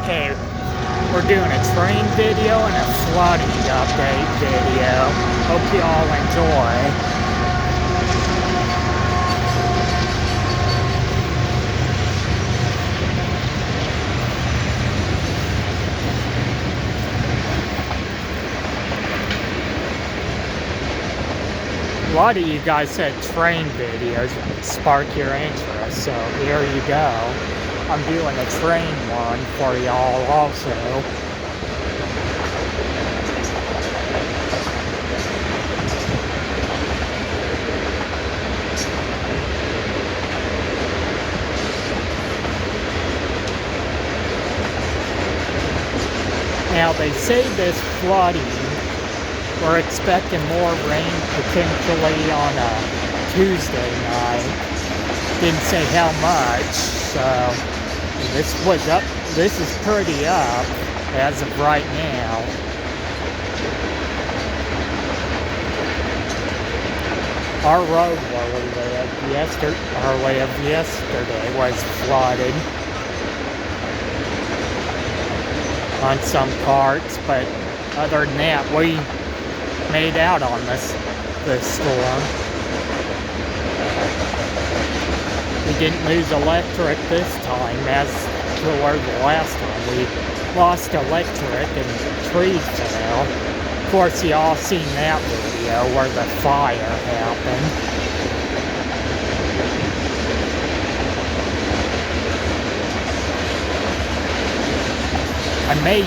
Okay, we're doing a train video and a flooding update video. Hope you all enjoy. A lot of you guys said train videos spark your interest, so here you go. I'm doing a train one for y'all also. Now they say this flooding, we're expecting more rain potentially on a Tuesday night. Didn't say how much, so this is pretty up as of right now. Our road where we lived yesterday was flooded on some parts, but other than that, we made out on the storm. We didn't lose electric this time as to where the last time we lost electric and trees fell. Of course, you all seen that video where the fire happened. I may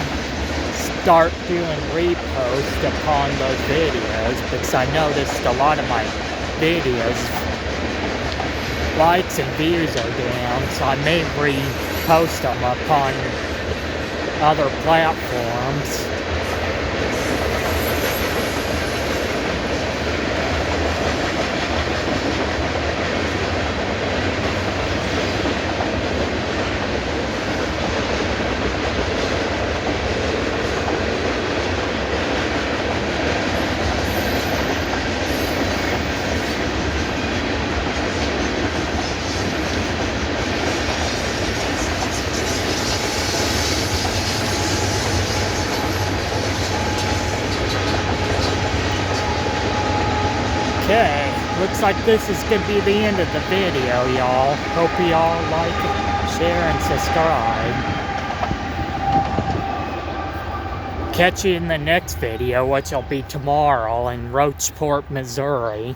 start doing reposts upon those videos because I noticed a lot of my videos likes and views are down, so I may repost them upon other platforms. Okay, looks like this is going to be the end of the video, y'all. Hope y'all like, share, and subscribe. Catch you in the next video, which will be tomorrow in Rocheport, Missouri.